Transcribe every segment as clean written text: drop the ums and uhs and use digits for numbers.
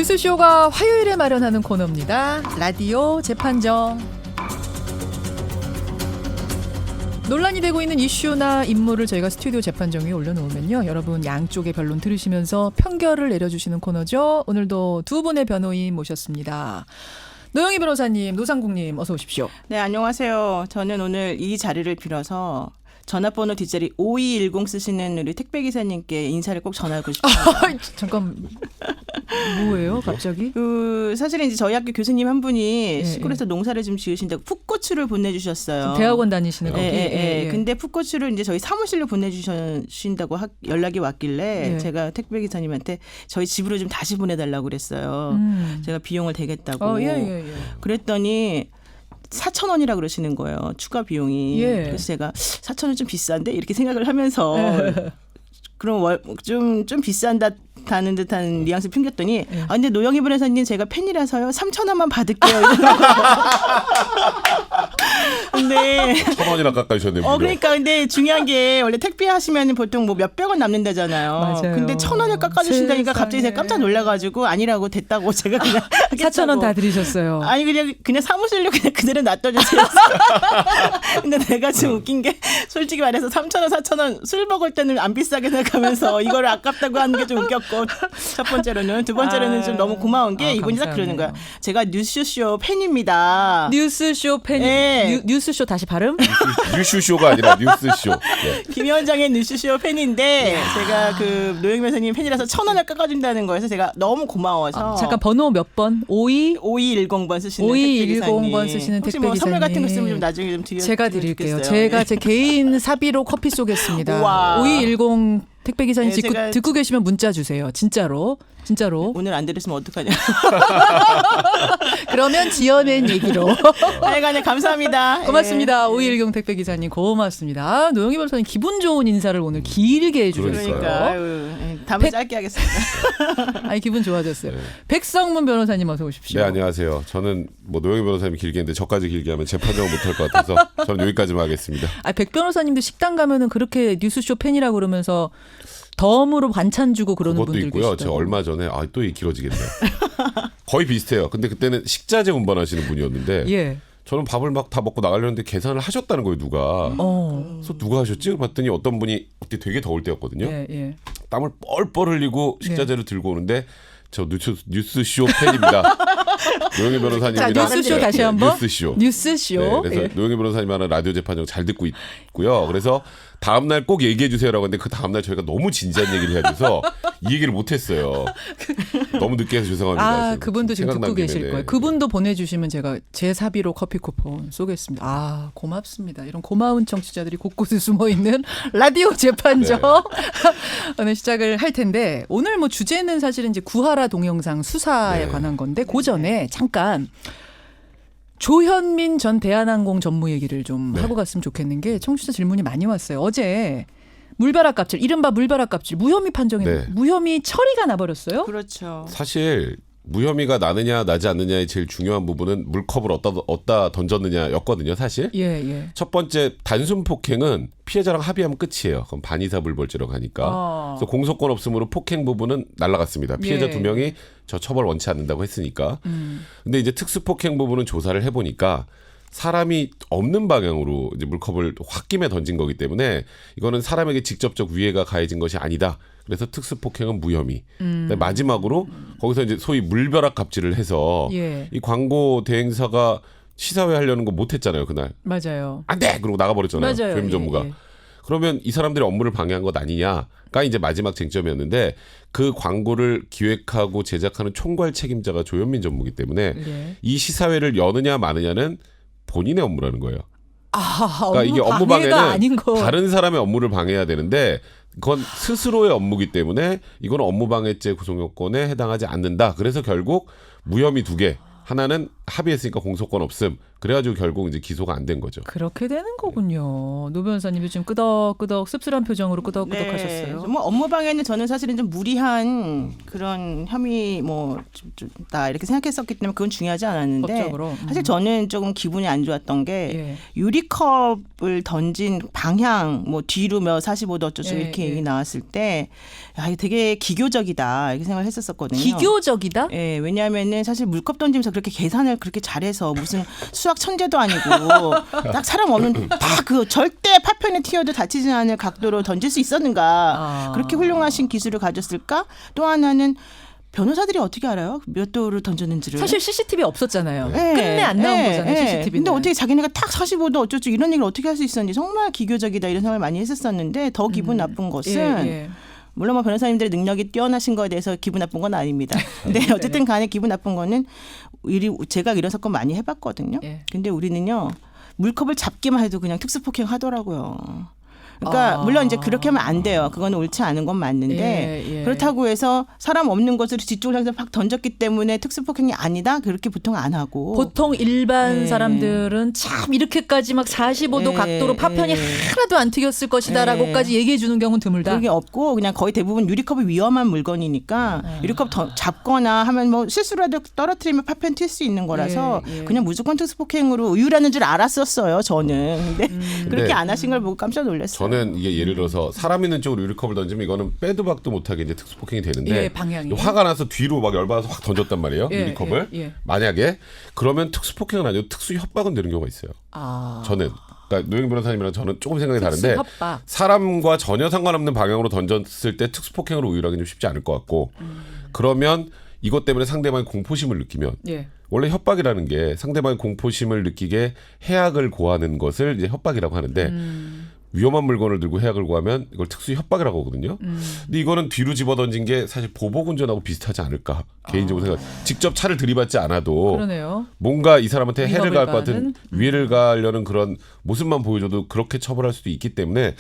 뉴스쇼가 화요일에 마련하는 코너입니다. 라디오 재판정. 논란이 되고 있는 이슈나 인물을 저희가 스튜디오 재판정에 올려놓으면요, 여러분 양쪽의 변론 들으시면서 판결을 내려주시는 코너죠. 오늘도 두 분의 변호인 모셨습니다. 노영희 변호사님, 노상국님 어서 오십시오. 네, 안녕하세요. 저는 오늘 이 자리를 빌어서 전화번호 뒷자리 5210 쓰시는 우리 택배기사님께 인사를 꼭 전하고 싶습니다. 잠깐, 뭐예요 갑자기? 사실은 이제 저희 학교 교수님 한 분이 시골에서 농사를 좀 지으신다고 풋고추를 보내주셨어요. 대학원 다니시는 거기? 예. 근데 풋고추를 이제 저희 사무실로 보내주신다고 연락이 왔길래 제가 택배기사님한테 저희 집으로 좀 다시 보내달라고 그랬어요. 제가 비용을 대겠다고. 그랬더니 4,000원이라 그러시는 거예요. 추가 비용이. 그래서 제가 4,000원 좀 비싼데 이렇게 생각을 하면서 그럼 좀 비싼다는 듯한 뉘앙스 풍겼더니 아 근데 노영희 변호사님 제가 팬이라서요 3,000원만 받을게요. 근데 1,000원이나 깎아주셨네요. 그러니까 근데 중요한 게 원래 택배 하시면 보통 뭐 몇백 원 남는다잖아요. 맞아요. 근데 1,000원을 깎아주신다니까 갑자기 제가 깜짝 놀라가지고 아니라고 됐다고 제가 그냥 4,000원 다 드리셨어요. 아니 그냥 사무실로 그냥 그대로 놔둬주세요. 근데 내가 지금 웃긴 게 솔직히 말해서 3,000원 4,000원 술 먹을 때는 안 비싸게 생각하면서 이거를 아깝다고 하는 게 좀 웃겼고 첫 번째로는 두 번째로는 좀 너무 고마운 게 이분이 딱 그러는 거야. 제가 뉴스쇼 팬입니다. 뉴스쇼 팬. 네. 뉴스쇼 다시 발음? 뉴스쇼가 아니라 뉴스쇼. 네. 김현정의 뉴스쇼 팬인데 제가 그 노영희 변호사님 팬이라서 1,000원을 깎아준다는 거여서 제가 너무 고마워서. 잠깐 번호 몇 번? 5210번 쓰시는 5210번 쓰시는 혹시 택배 뭐 선물 같은 거 기사님. 있으면 좀 나중에 좀 드려. 제가 드릴게요. 제가 제 개인 사비로 커피 쏘겠습니다. 우와. 5210 택배 기사님 네, 듣고 계시면 문자 주세요. 진짜로. 오늘 안 들으시면 어떡하냐. 그러면 지어낸 얘기로. 하여간에 감사합니다. 고맙습니다. 5210 택배 기사님 고맙습니다. 노영희 변호사님 기분 좋은 인사를 오늘 길게 해주셨어요. 그러니까 다음에 짧게 하겠습니다. 아니 기분 좋아졌어요. 백성문 변호사님 어서 오십시오. 네, 안녕하세요. 저는 뭐 노영희 변호사님이 길게 했는데 저까지 길게 하면 재판정을 못할 것 같아서 저는 여기까지만 하겠습니다. 백 변호사님도 식당 가면은 그렇게 뉴스쇼 팬이라고 그러면서 덤으로 반찬 주고 그러는 그것도 분들 있고요. 계시더라고요. 제가 얼마 전에 또 길어지겠네요. 거의 비슷해요. 근데 그때는 식자재 운반하시는 분이었는데 저는 밥을 막 다 먹고 나가려는데 계산을 하셨다는 거예요, 누가. 그래서 누가 하셨지? 봤더니 어떤 분이 그때 되게 더울 때였거든요. 땀을 뻘뻘 흘리고 식자재를 들고 오는데 저 뉴스쇼 팬입니다. 노영희 변호사님이랑 뉴스쇼 다시 한번. 뉴스쇼. 네, 그래서 노영희 변호사님하고 라디오 재판정 잘 듣고 있고요. 그래서 다음 날 꼭 얘기해 주세요라고 했는데 그 다음 날 저희가 너무 진지한 얘기를 해야 돼서 이 얘기를 못 했어요. 너무 늦게 해서 죄송합니다. 그분도 지금 듣고 계실 거예요. 그분도 보내주시면 제가 제 사비로 커피 쿠폰 쏘겠습니다. 고맙습니다. 이런 고마운 청취자들이 곳곳에 숨어 있는 라디오 재판정 오늘 시작을 할 텐데 오늘 뭐 주제는 사실은 이제 구하라 동영상 수사에 관한 건데 그 전에 잠깐. 조현민 전 대한항공 전무 얘기를 좀 하고 갔으면 좋겠는 게 청취자 질문이 많이 왔어요. 어제 물벼락 갑질, 이른바 물벼락 갑질 무혐의 판정이 무혐의 처리가 나버렸어요. 그렇죠. 사실 무혐의가 나느냐 나지 않느냐의 제일 중요한 부분은 물컵을 어디다 던졌느냐였거든요. 사실. 첫 번째 단순 폭행은 피해자랑 합의하면 끝이에요. 그럼 반의사불벌죄라고 하니까. 그래서 공소권 없음으로 폭행 부분은 날라갔습니다. 피해자 2명이 저 처벌 원치 않는다고 했으니까. 근데 이제 특수폭행 부분은 조사를 해보니까 사람이 없는 방향으로 이제 물컵을 홧김에 던진 거기 때문에 이거는 사람에게 직접적 위해가 가해진 것이 아니다. 그래서 특수폭행은 무혐의. 마지막으로 거기서 이제 소위 물벼락 갑질을 해서 이 광고 대행사가 시사회 하려는 거 못했잖아요 그날. 맞아요. 안 돼! 그러고 나가버렸잖아요. 조현민 전무가. 그러면 이 사람들이 업무를 방해한 것 아니냐가 이제 마지막 쟁점이었는데 그 광고를 기획하고 제작하는 총괄 책임자가 조현민 전무이기 때문에 이 시사회를 여느냐 마느냐는 본인의 업무라는 거예요. 그러니까 이게 업무 방해는 다른 사람의 업무를 방해해야 되는데 그건 스스로의 업무이기 때문에 이건 업무방해죄 구성요건에 해당하지 않는다. 그래서 결국 무혐의 2개. 하나는 합의했으니까 공소권 없음. 그래가지고 결국 이제 기소가 안 된 거죠. 그렇게 되는 거군요. 노 변호사님도 지금 끄덕끄덕 씁쓸한 표정으로 끄덕끄덕 네. 하셨어요. 뭐 업무방해는 저는 사실은 좀 무리한 그런 혐의 뭐다 이렇게 생각했었기 때문에 그건 중요하지 않았는데 법적으로. 사실 저는 조금 기분이 안 좋았던 게 유리컵을 던진 방향 뭐 뒤로 몇 45도 어쩌고 이렇게 얘기 나왔을 때 이게 되게 기교적이다 이렇게 생각을 했었거든요. 기교적이다? 예, 왜냐하면은 사실 물컵 던지면서 그렇게 계산을 그렇게 잘해서 무슨 수학 천재도 아니고 딱 사람 없는 다 그 절대 파편에 튀어도 다치지 않을 각도로 던질 수 있었는가? 그렇게 훌륭하신 기술을 가졌을까? 또 하나는 변호사들이 어떻게 알아요? 몇 도를 던졌는지를. 사실 CCTV 없었잖아요. 끝내 안 나온 거잖아요. CCTV는. 근데 어떻게 자기네가 딱 45도 어쩌고 이런 얘기를 어떻게 할 수 있었는지 정말 기교적이다 이런 생각을 많이 했었는데 더 기분 나쁜 것은 물론 뭐 변호사님들의 능력이 뛰어나신 거에 대해서 기분 나쁜 건 아닙니다. 근데 어쨌든 간에 기분 나쁜 거는 제가 이런 사건 많이 해봤거든요. 근데 우리는요. 물컵을 잡기만 해도 그냥 특수폭행 하더라고요. 그러니까 물론 이제 그렇게 하면 안 돼요. 그건 옳지 않은 건 맞는데 그렇다고 해서 사람 없는 곳으로 뒤쪽을 향해서 팍 던졌기 때문에 특수폭행이 아니다. 그렇게 보통 안 하고. 보통 일반 사람들은 참 이렇게까지 막 45도 각도로 파편이 하나도 안 튀겼을 것이다라고까지 얘기해 주는 경우는 드물다. 그게 없고 그냥 거의 대부분 유리컵이 위험한 물건이니까 유리컵 잡거나 하면 뭐 실수라도 떨어뜨리면 파편 튈 수 있는 거라서 그냥 무조건 특수폭행으로 의유라는 줄 알았었어요. 저는. 근데 그렇게 안 하신 걸 보고 깜짝 놀랐어요. 저는 이게 예를 들어서 사람 있는 쪽으로 유리컵을 던지면 이거는 빼도 박도 못하게 이제 특수폭행이 되는데 방향이. 화가 나서 뒤로 막 열받아서 확 던졌단 말이에요. 유리컵을. 만약에 그러면 특수폭행은 아니고 특수협박은 되는 경우가 있어요. 저는. 그러니까 노영 변호사님이랑 저는 조금 생각이 다른데 사람과 전혀 상관없는 방향으로 던졌을 때 특수폭행으로 우율하기는 좀 쉽지 않을 것 같고 그러면 이것 때문에 상대방이 공포심을 느끼면 원래 협박이라는 게 상대방이 공포심을 느끼게 해악을 고하는 것을 이제 협박이라고 하는데 위험한 물건을 들고 해악을 고하면 이걸 특수 협박이라고 하거든요. 근데 이거는 뒤로 집어던진 게 사실 보복 운전하고 비슷하지 않을까 개인적으로 생각. 직접 차를 들이받지 않아도 그러네요. 뭔가 이 사람한테 해를 가할 것 같은 위해를 가하려는 그런 모습만 보여줘도 그렇게 처벌할 수도 있기 때문에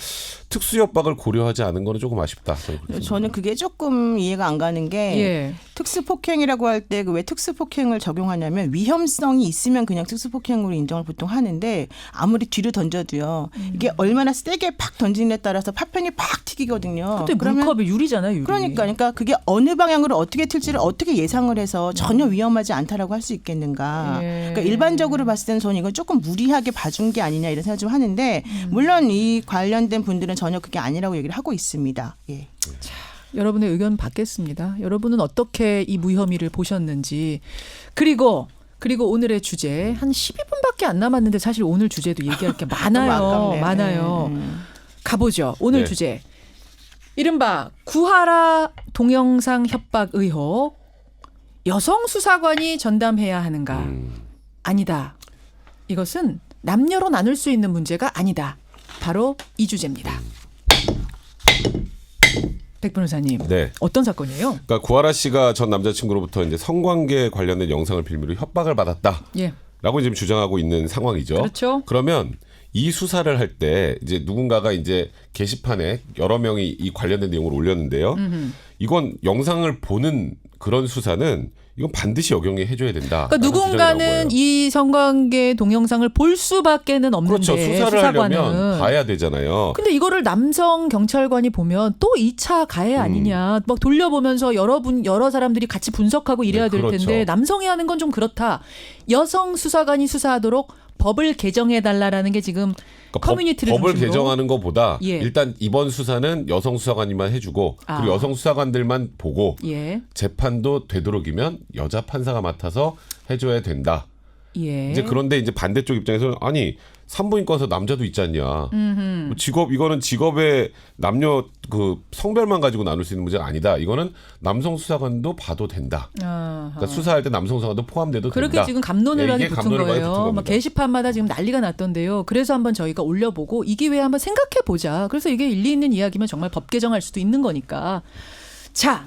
특수 협박을 고려하지 않은 거는 조금 아쉽다. 저는 그게 조금 이해가 안 가는 게 특수폭행이라고 할 때 왜 특수폭행을 적용하냐면 위험성이 있으면 그냥 특수폭행으로 인정을 보통 하는데 아무리 뒤로 던져도요. 이게 얼마나 세게 팍 던지느냐에 따라서 파편이 팍 튀기거든요. 근데 물컵이 유리잖아요. 유리. 그러니까 그게 어느 방향으로 어떻게 튈지를 어떻게 예상을 해서 전혀 위험하지 않다라고 할 수 있겠는가. 그러니까 일반적으로 봤을 때는 저는 이건 조금 무리하게 봐준 게 아니냐 이런 생각 좀 하는데 물론 이 관련된 분들은 전혀 그게 아니라고 얘기를 하고 있습니다. 자, 여러분의 의견 받겠습니다. 여러분은 어떻게 이 무혐의를 보셨는지 그리고 오늘의 주제 한 12분밖에 안 남았는데 사실 오늘 주제도 얘기할 게 많아요. 많아요. 가보죠. 오늘 주제. 이른바 구하라 동영상 협박 의혹. 여성 수사관이 전담해야 하는가? 아니다. 이것은 남녀로 나눌 수 있는 문제가 아니다. 바로 이 주제입니다. 백 변호사님, 어떤 사건이에요? 그러니까 구하라 씨가 전 남자친구로부터 이제 성관계 관련된 영상을 빌미로 협박을 받았다라고 지금 주장하고 있는 상황이죠. 그렇죠. 그러면 이 수사를 할 때 이제 누군가가 이제 게시판에 여러 명이 이 관련된 내용을 올렸는데요. 이건 영상을 보는 그런 수사는 이건 반드시 역용해 해줘야 된다. 그러니까 누군가는 이 성관계 동영상을 볼 수밖에는 없는데 그렇죠. 수사를 하려면 봐야 되잖아요. 근데 이거를 남성 경찰관이 보면 또 2차 가해 아니냐. 막 돌려보면서 여러 사람들이 같이 분석하고 이래야 될 텐데 남성이 하는 건 좀 그렇다. 여성 수사관이 수사하도록 법을 개정해달라라는 게 지금 커뮤니티를 법을 중심으로. 개정하는 것보다 일단 이번 수사는 여성 수사관이만 해주고 그리고 여성 수사관들만 보고 재판도 되도록이면 여자 판사가 맡아서 해줘야 된다. 이제 그런데 이제 반대쪽 입장에서는 아니 산부인과에서 남자도 있지 않냐. 이거는 직업의 남녀 그 성별만 가지고 나눌 수 있는 문제가 아니다. 이거는 남성 수사관도 봐도 된다. 그러니까 수사할 때 남성 수사관도 포함돼도 그렇게 된다. 지금 감론을 하게 붙은 거예요. 막 게시판마다 지금 난리가 났던데요. 그래서 한번 저희가 올려보고 이 기회에 한번 생각해 보자. 그래서 이게 일리 있는 이야기면 정말 법 개정할 수도 있는 거니까. 자.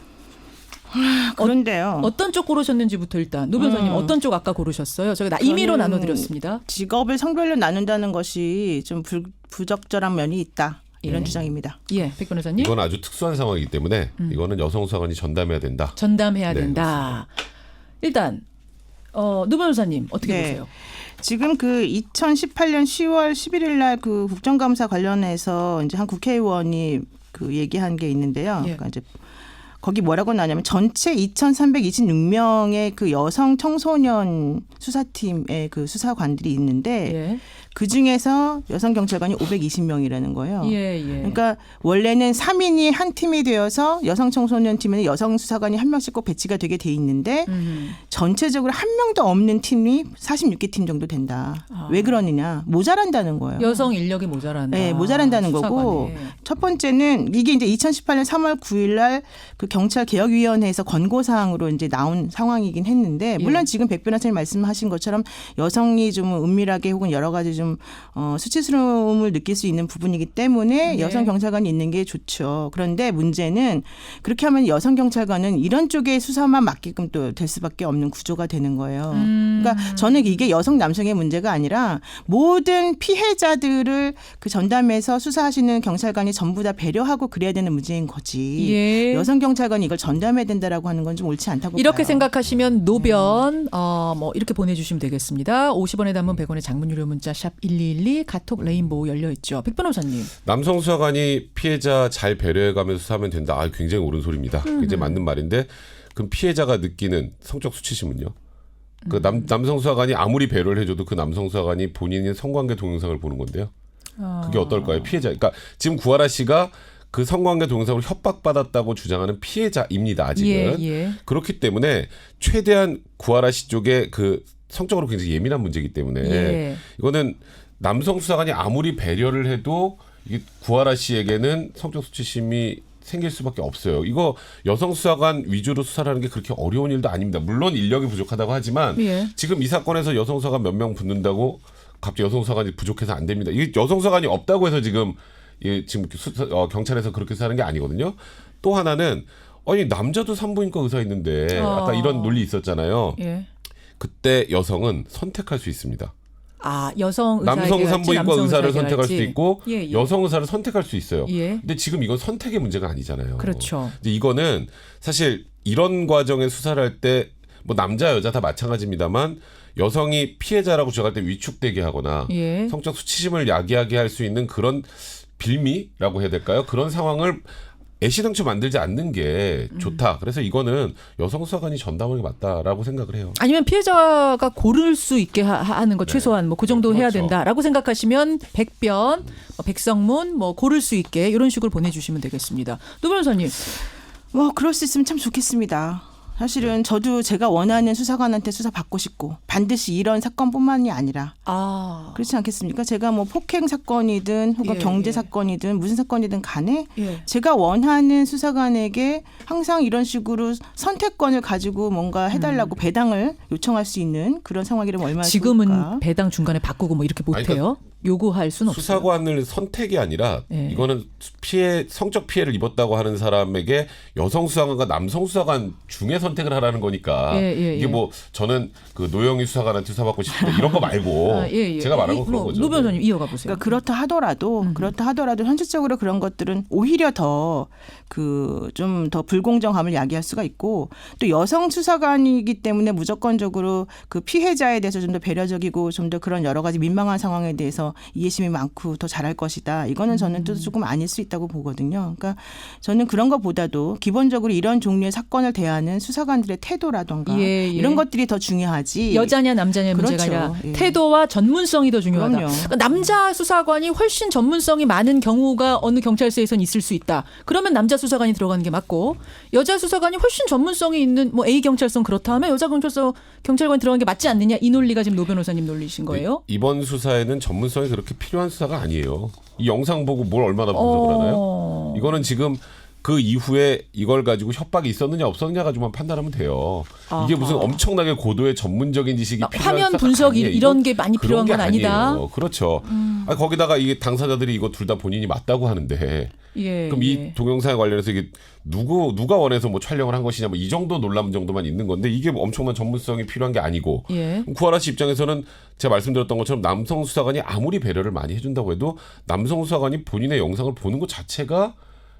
그런데요. 어떤 쪽 고르셨는지부터 일단 노 변호사님 어떤 쪽 아까 고르셨어요? 저희가 임의로 나눠드렸습니다. 직업을 성별로 나눈다는 것이 좀 부적절한 면이 있다. 이런 주장입니다. 백 변호사님. 이건 아주 특수한 상황이기 때문에 이거는 여성 수사관이 전담해야 된다. 전담해야 된다. 일단 노 변호사님 어떻게 보세요? 지금 그 2018년 10월 11일 날 그 국정감사 관련해서 이제 한 국회의원이 그 얘기한 게 있는데요. 그러니까 이제 거기 뭐라고 나냐면 전체 2,326명의 그 여성 청소년 수사팀의 그 수사관들이 있는데 그 중에서 여성 경찰관이 520명이라는 거예요. 그러니까 원래는 3인이 한 팀이 되어서 여성 청소년 팀에는 여성 수사관이 한 명씩 꼭 배치가 되게 돼 있는데 전체적으로 한 명도 없는 팀이 46개 팀 정도 된다. 왜 그러느냐? 모자란다는 거예요. 여성 인력이 모자란다. 네, 모자란다는 수사관에. 거고 첫 번째는 이게 이제 2018년 3월 9일 날 그 경찰 개혁위원회에서 권고 사항으로 이제 나온 상황이긴 했는데 물론 지금 백 변호사님 말씀하신 것처럼 여성이 좀 은밀하게 혹은 여러 가지 좀 수치스러움을 느낄 수 있는 부분이기 때문에 여성 경찰관이 있는 게 좋죠. 그런데 문제는 그렇게 하면 여성 경찰관은 이런 쪽의 수사만 맡게끔 또 될 수밖에 없는 구조가 되는 거예요. 그러니까 저는 이게 여성 남성의 문제가 아니라 모든 피해자들을 그 전담해서 수사하시는 경찰관이 전부 다 배려하고 그래야 되는 문제인 거지. 여성 경찰관이 이걸 전담해야 된다라고 하는 건 좀 옳지 않다고 이렇게 봐요. 생각하시면 노변 뭐 이렇게 보내주시면 되겠습니다. 50원의 단문 100원의 장문 유료 문자 샵 1212 카톡 레인보우 열려 있죠. 백 변호사님. 남성 수사관이 피해자 잘 배려해가면서 수사하면 된다. 굉장히 옳은 소리입니다. 굉장히 맞는 말인데 그럼 피해자가 느끼는 성적 수치심은요? 그 남성 수사관이 아무리 배려를 해줘도 그 남성 수사관이 본인의 성관계 동영상을 보는 건데요. 그게 어떨까요? 피해자. 그러니까 지금 구하라 씨가 그 성관계 동영상으로 협박받았다고 주장하는 피해자입니다. 아직은. 그렇기 때문에 최대한 구하라 씨 쪽에 그 성적으로 굉장히 예민한 문제이기 때문에 이거는 남성 수사관이 아무리 배려를 해도 이게 구하라 씨에게는 성적 수치심이 생길 수밖에 없어요. 이거 여성 수사관 위주로 수사를 하는 게 그렇게 어려운 일도 아닙니다. 물론 인력이 부족하다고 하지만 지금 이 사건에서 여성 수사관 몇 명 붙는다고 갑자기 여성 수사관이 부족해서 안 됩니다. 이게 여성 수사관이 없다고 해서 지금 경찰에서 그렇게 수사하는 게 아니거든요. 또 하나는 아니 남자도 산부인과 의사 있는데 아까 이런 논리 있었잖아요. 그때 여성은 선택할 수 있습니다. 여성 의사 남성 산부인과 의사를 선택할 수도 있고 여성 의사를 선택할 수 있어요. 근데 지금 이건 선택의 문제가 아니잖아요. 그렇죠. 근데 이거는 사실 이런 과정에 수사를 할 때 뭐 남자 여자 다 마찬가지입니다만 여성이 피해자라고 주장할 때 위축되게 하거나 성적 수치심을 야기하게 할 수 있는 그런 빌미라고 해야 될까요? 그런 상황을 애시당초 만들지 않는 게 좋다. 그래서 이거는 여성 수사관이 전담하는 게 맞다라고 생각을 해요. 아니면 피해자가 고를 수 있게 하는 거 최소한 뭐 그 정도 해야 된다라고 생각하시면 백변, 백성문 뭐 고를 수 있게 이런 식으로 보내주시면 되겠습니다. 노 변호사님. 그럴 수 있으면 참 좋겠습니다. 사실은 저도 제가 원하는 수사관한테 수사 받고 싶고 반드시 이런 사건뿐만이 아니라 그렇지 않겠습니까? 제가 뭐 폭행 사건이든 혹은 경제 사건이든 무슨 사건이든 간에 제가 원하는 수사관에게 항상 이런 식으로 선택권을 가지고 뭔가 해달라고 배당을 요청할 수 있는 그런 상황이라면 얼마나 지금은 좋을까? 배당 중간에 바꾸고 뭐 이렇게 못해요? 요구할 수는 없어요. 수사관을 선택이 아니라 이거는 성적 피해를 입었다고 하는 사람에게 여성 수사관과 남성 수사관 중에 선택을 하라는 거니까 이게 뭐 저는 그 노영희 수사관한테 수사받고 싶다 이런 거 말고 제가 말한 건 그런 거죠. 노 변호사님 이어가 보세요. 그러니까 그렇다 하더라도 현실적으로 그런 것들은 오히려 더 그 좀 더 불공정함을 야기할 수가 있고 또 여성 수사관이기 때문에 무조건적으로 그 피해자에 대해서 좀 더 배려적이고 좀 더 그런 여러 가지 민망한 상황에 대해서 이해심이 많고 더 잘할 것이다. 이거는 저는 또 조금 아닐 수 있다고 보거든요. 그러니까 저는 그런 것보다도 기본적으로 이런 종류의 사건을 대하는 수사관들의 태도라던가 이런 것들이 더 중요하지. 여자냐 남자냐 문제가 아니라 태도와 전문성이 더 중요하다. 그러니까 남자 수사관이 훨씬 전문성이 많은 경우가 어느 경찰서에선 있을 수 있다. 그러면 남자 수사관이 들어가는 게 맞고 여자 수사관이 훨씬 전문성이 있는 뭐 A 경찰서는 그렇다 하면 여자 경찰관이 들어가는 게 맞지 않느냐. 이 논리가 지금 노 변호사님 논리신 거예요? 이번 수사에는 전문성이 그렇게 필요한 수사가 아니에요. 이 영상 보고 뭘 얼마나 분석을 하나요? 이거는 지금 그 이후에 이걸 가지고 협박이 있었느냐 없었느냐 가지고만 판단하면 돼요. 이게 무슨 엄청나게 고도의 전문적인 지식이 필요한 화면 분석 이런 게 많이 필요한 건 아니다. 아니에요. 그렇죠. 거기다가 이게 당사자들이 이거 둘 다 본인이 맞다고 하는데 그럼 이 동영상에 관련해서 이게 누가 원해서 뭐 촬영을 한 것이냐 뭐 이 정도 논란 정도만 있는 건데 이게 뭐 엄청난 전문성이 필요한 게 아니고 구하라 씨 입장에서는 제가 말씀드렸던 것처럼 남성 수사관이 아무리 배려를 많이 해준다고 해도 남성 수사관이 본인의 영상을 보는 것 자체가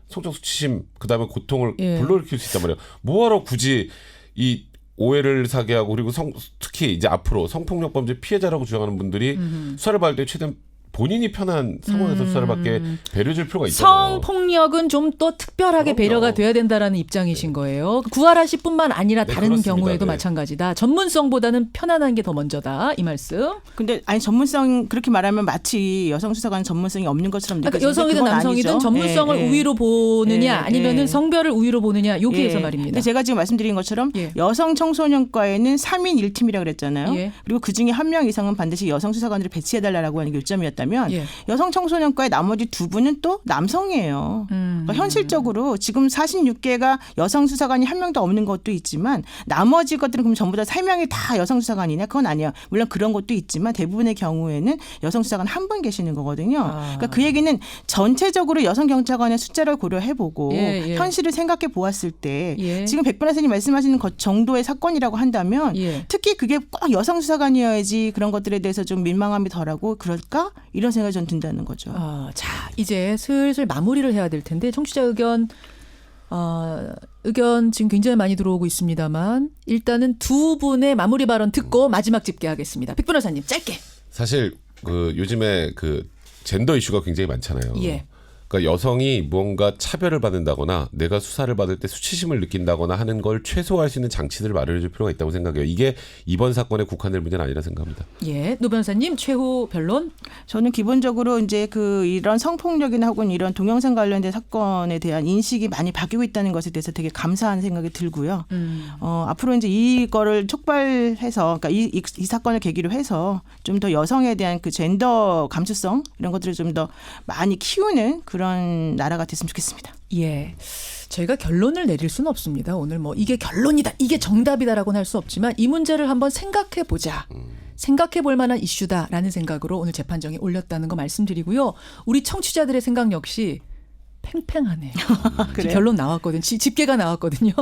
성적 수치심 그다음에 고통을 불러일으킬 수 있단 말이에요. 뭐하러 굳이 이 오해를 사게 하고 그리고 특히 이제 앞으로 성폭력 범죄 피해자라고 주장하는 분들이 수사를 받을 때 최대한 본인이 편한 상황에서 수사를 받게 배려줄 필요가 있잖아요. 성폭력은 좀 또 특별하게 배려가 돼야 된다라는 입장이신 거예요. 구하라 씨뿐만 아니라 다른 그렇습니다. 경우에도 마찬가지다. 전문성보다는 편안한 게 더 먼저다. 이 말씀. 근데 아니 전문성 그렇게 말하면 마치 여성 수사관 전문성이 없는 것처럼 느껴지는데 그러니까 여성이든 남성이든 아니죠. 전문성을 우위로 보느냐 아니면은 성별을 우위로 보느냐 여기에서 말입니다. 근데 제가 지금 말씀드린 것처럼 여성 청소년과에는 3인 1팀이라고 그랬잖아요. 그리고 그중에 한 명 이상은 반드시 여성 수사관들을 배치해달라고 하는 게 요점이었다면 여성 청소년과의 나머지 2분은 또 남성이에요. 그러니까 현실적으로 지금 46개가 여성 수사관이 한 명도 없는 것도 있지만 나머지 것들은 그럼 전부 다 3명이 다 여성 수사관이냐? 그건 아니에요. 물론 그런 것도 있지만 대부분의 경우에는 여성 수사관 한 분 계시는 거거든요. 그러니까 그 얘기는 전체적으로 여성 경찰관의 숫자를 고려해보고 현실을 생각해 보았을 때 지금 백변 호사님 말씀하시는 것 정도의 사건이라고 한다면 특히 그게 꼭 여성 수사관이어야지 그런 것들에 대해서 좀 민망함이 덜하고 그럴까? 이런 생각이 전 든다는 거죠. 자, 이제 슬슬 마무리를 해야 될 텐데 청취자 의견 지금 굉장히 많이 들어오고 있습니다만 일단은 두 분의 마무리 발언 듣고 마지막 집계하겠습니다. 백 변호사님 짧게. 사실 요즘에 젠더 이슈가 굉장히 많잖아요. 그러니까 여성이 무언가 차별을 받는다거나 내가 수사를 받을 때 수치심을 느낀다거나 하는 걸 최소화할 수 있는 장치들을 마련해 줄 필요가 있다고 생각해요. 이게 이번 사건에 국한될 문제는 아니라 생각합니다. 노 변호사님 최후 변론. 저는 기본적으로 이제 이런 성폭력이나 혹은 이런 동영상 관련된 사건에 대한 인식이 많이 바뀌고 있다는 것에 대해서 되게 감사한 생각이 들고요. 앞으로 이제 이거를 촉발해서 그러니까 이 사건을 계기로 해서 좀 더 여성에 대한 그 젠더 감수성 이런 것들을 좀 더 많이 키우는 그런 나라가 됐으면 좋겠습니다. 저희가 결론을 내릴 수는 없습니다. 오늘 이게 결론이다, 이게 정답이다라고는 할 수 없지만 이 문제를 한번 생각해 보자. 생각해 볼 만한 이슈다라는 생각으로 오늘 재판정에 올렸다는 거 말씀드리고요. 우리 청취자들의 생각 역시 팽팽하네요. 결론 나왔거든요. 집계가 나왔거든요.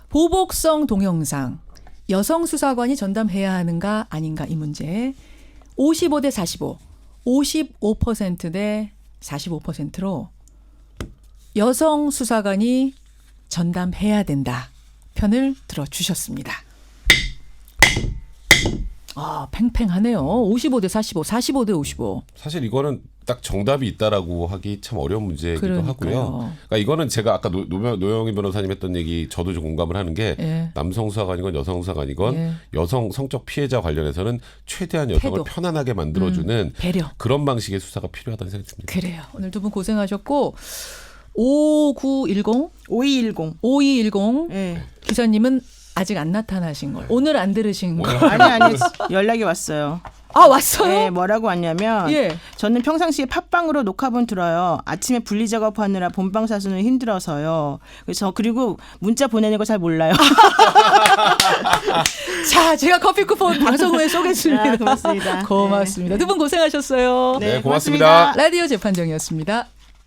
보복성 동영상. 여성 수사관이 전담해야 하는가 아닌가 이 문제. 55대 45. 55% 대 45%로 여성 수사관이 전담해야 된다 편을 들어주셨습니다. 팽팽하네요. 55대 45, 45대 55. 사실 이거는 딱 정답이 있다라고 하기 참 어려운 문제이기도 그러니까요. 하고요. 그러니까 이거는 제가 아까 노영희 변호사님 했던 얘기 저도 좀 공감을 하는 게 남성 수사관이건 여성 수사관이건 여성 성적 피해자 관련해서는 최대한 여성을 편안하게 만들어주는 배려. 그런 방식의 수사가 필요하다는 생각이 듭니다. 그래요. 오늘 두 분 고생하셨고 5210 기사님은 아직 안 나타나신 걸. 오늘 안 들으신 거. 아니 연락이 왔어요. 왔어요? 네, 뭐라고 왔냐면 저는 평상시에 팟빵으로 녹화본 들어요. 아침에 분리 작업하느라 본방 사수는 힘들어서요. 그리고 문자 보내는 거 잘 몰라요. 자, 제가 커피 쿠폰 방송 후에 쏘겠습니다. 고맙습니다. 고맙습니다. 두 분 고생하셨어요. 네, 고맙습니다. 라디오 재판정이었습니다.